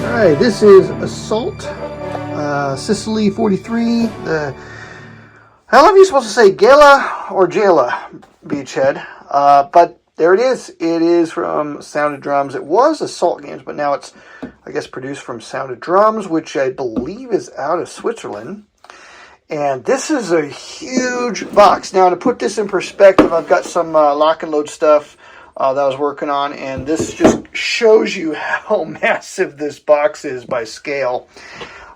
Alright, this is Assault, Sicily 43. How long are you supposed to say, Gala or Jala, Beachhead? But there it is. It is from Sound of Drums. It was Assault Games, but now it's, I guess, produced from Sound of Drums, which I believe is out of Switzerland. And this is a huge box. Now, to put this in perspective, I've got some lock and load stuff that I was working on, and this just shows you how massive this box is by scale.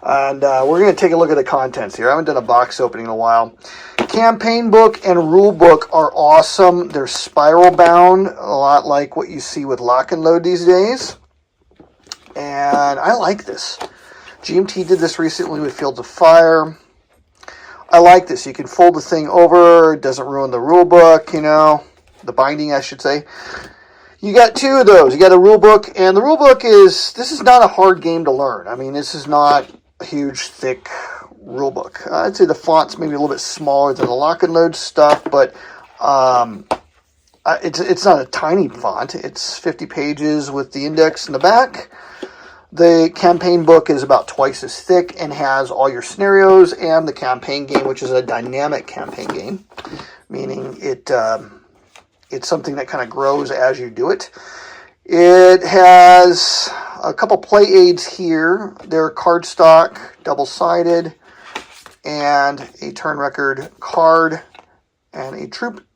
And we're going to take a look at the contents here. I haven't done a box opening in a while. Campaign book and rule book are awesome. They're spiral bound, a lot like what you see with lock and load these days. And I like this. GMT did this recently with Fields of Fire. I like this. You can fold the thing over. It doesn't ruin the rule book, you know. The binding, I should say. You got two of those. You got a rule book, and the rule book is, this is not a hard game to learn. I mean, this is not a huge, thick rule book. I'd say the font's maybe a little bit smaller than the lock and load stuff, but it's not a tiny font. It's 50 pages with the index in the back. The campaign book is about twice as thick and has all your scenarios and the campaign game, which is a dynamic campaign game, meaning it's something that kind of grows as you do it. It has a couple play aids here. They're cardstock, double-sided, and a turn record card, and a troop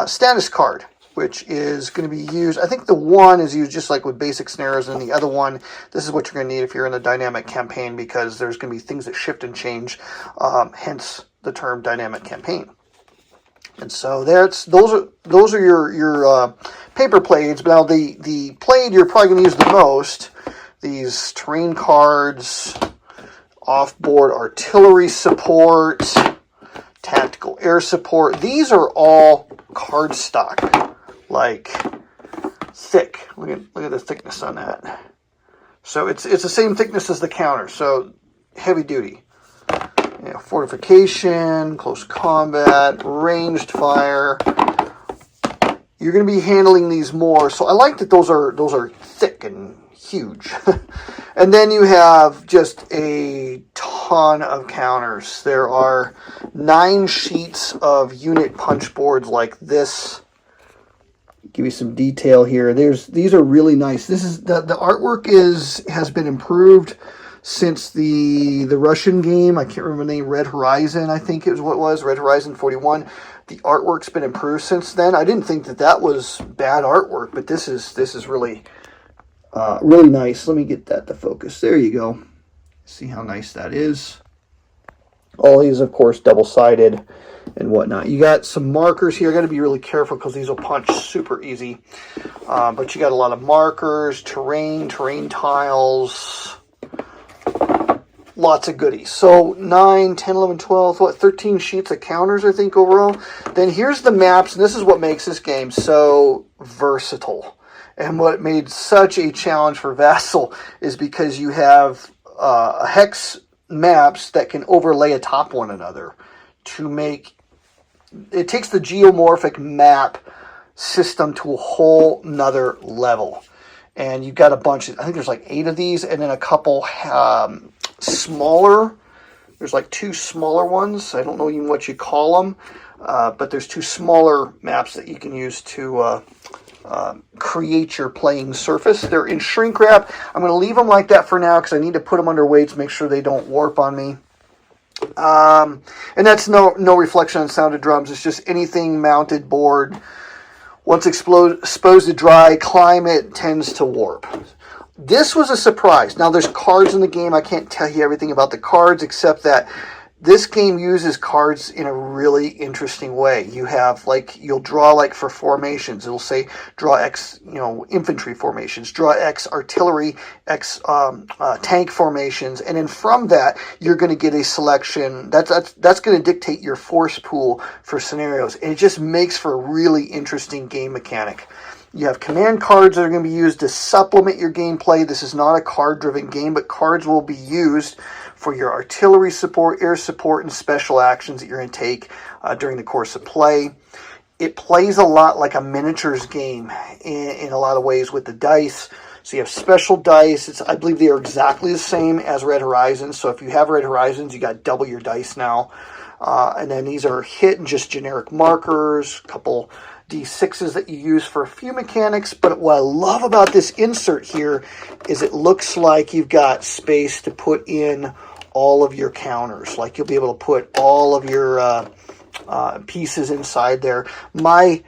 status card, which is going to be used. I think the one is used just like with basic scenarios, and the other one, this is what you're going to need if you're in a dynamic campaign, because there's going to be things that shift and change, hence the term dynamic campaign. And so those are your paper plaids. But now the plaid you're probably going to use the most, these terrain cards, off-board artillery support, tactical air support. These are all cardstock, like thick. Look at the thickness on that. So it's the same thickness as the counter. So heavy duty. You know, fortification, close combat, ranged fire. You're going to be handling these more. So I like that those are thick and huge. And then you have just a ton of counters. There are 9 sheets of unit punch boards like this. Give you some detail here. These are really nice. This is the artwork has been improved since the Russian game. I can't remember the name, Red Horizon, I think it was what it was, Red Horizon 41. The artwork's been improved since then. I didn't think that was bad artwork, but this is really really nice. Let me get that to focus. There you go. See how nice that is. All these, of course, double-sided and whatnot. You got some markers here. Got to be really careful because these will punch super easy. But you got a lot of markers, terrain tiles, lots of goodies. So 9, 10, 11, 12, 13 sheets of counters, I think, overall. Then here's the maps, and this is what makes this game so versatile. And what made such a challenge for Vassal is because you have hex maps that can overlay atop one another to make... It takes the geomorphic map system to a whole nother level. And you've got a bunch I think there's like 8 of these, and then a couple smaller. There's like 2 smaller ones. I don't know even what you call them, but there's 2 smaller maps that you can use to create your playing surface. They're in shrink wrap. I'm going to leave them like that for now because I need to put them under weights, make sure they don't warp on me. And that's no reflection on Sound of Drums. It's just anything mounted board. Once exposed to dry climate, tends to warp. This was a surprise. Now, there's cards in the game. I can't tell you everything about the cards, except that this game uses cards in a really interesting way. You have, like, you'll draw, like, for formations. It'll say, draw X, infantry formations, draw X artillery, X tank formations, and then from that, you're going to get a selection. That's going to dictate your force pool for scenarios. And it just makes for a really interesting game mechanic. You have command cards that are going to be used to supplement your gameplay. This is not a card-driven game, but cards will be used for your artillery support, air support, and special actions that you're going to take during the course of play. It plays a lot like a miniatures game in a lot of ways with the dice. So you have special dice. I believe they are exactly the same as Red Horizons. So if you have Red Horizons, you got double your dice now. And then these are hit and just generic markers, a couple D6s that you use for a few mechanics. But what I love about this insert here is it looks like you've got space to put in all of your counters. Like you'll be able to put all of your pieces inside there. My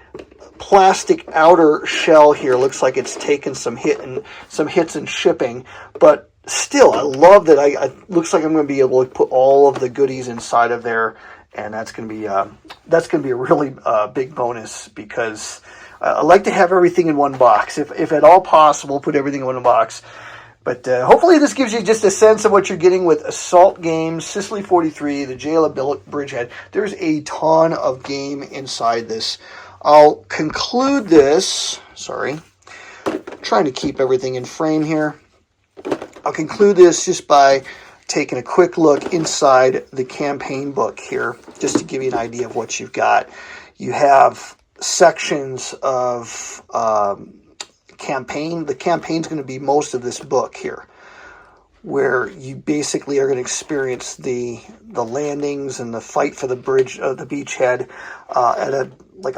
plastic outer shell here looks like it's taken some hits and shipping, but still, I love that. Looks like I'm going to be able to put all of the goodies inside of there, and that's going to be a really big bonus, because I like to have everything in one box, if at all possible. Put everything in one box. But hopefully this gives you just a sense of what you're getting with Assault Games, Sicily 43, the Jail Bridgehead. There's a ton of game inside this. I'll conclude this. Sorry, trying to keep everything in frame here. I'll conclude this just by taking a quick look inside the campaign book here, just to give you an idea of what you've got. You have sections of campaign. The campaign's going to be most of this book here, where you basically are going to experience the landings and the fight for the bridge, the beachhead, at a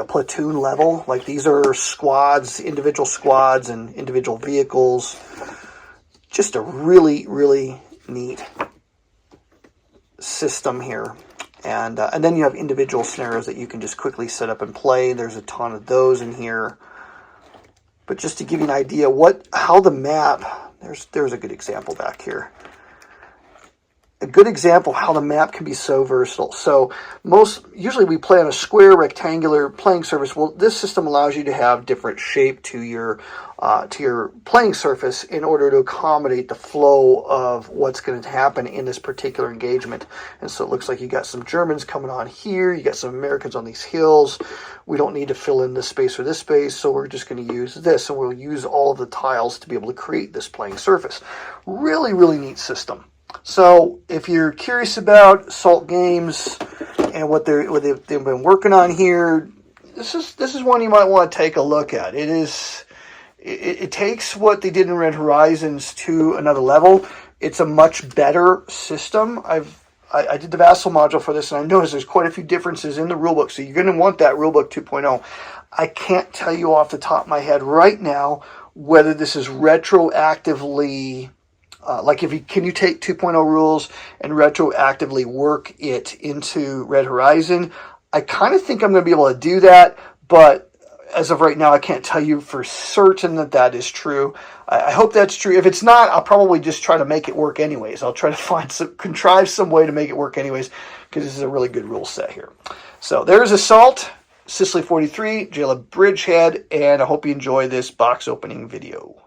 platoon level. Like, these are squads, individual squads and individual vehicles. Just a really, really neat system here. And then you have individual scenarios that you can just quickly set up and play. There's a ton of those in here. But just to give you an idea how the map, there's a good example back here. A good example of how the map can be so versatile. So usually we play on a square rectangular playing surface. Well, this system allows you to have different shape to your playing surface in order to accommodate the flow of what's going to happen in this particular engagement. And so it looks like you got some Germans coming on here. You got some Americans on these hills. We don't need to fill in this space or this space, so we're just going to use this, and we'll use all of the tiles to be able to create this playing surface. Really, really neat system. So if you're curious about Assault Games and what they've been working on here, this is one you might want to take a look at. It takes what they did in Red Horizons to another level. It's a much better system. I did the Vassal module for this, and I noticed there's quite a few differences in the rulebook, so you're going to want that rulebook 2.0. I can't tell you off the top of my head right now whether this is retroactively... can you take 2.0 rules and retroactively work it into Red Horizon? I kind of think I'm going to be able to do that, but as of right now, I can't tell you for certain that is true. I hope that's true. If it's not, I'll probably just try to make it work anyways. I'll try to contrive some way to make it work anyways, because this is a really good rule set here. So there's Assault, Sicily 43, Jail of Bridgehead, and I hope you enjoy this box opening video.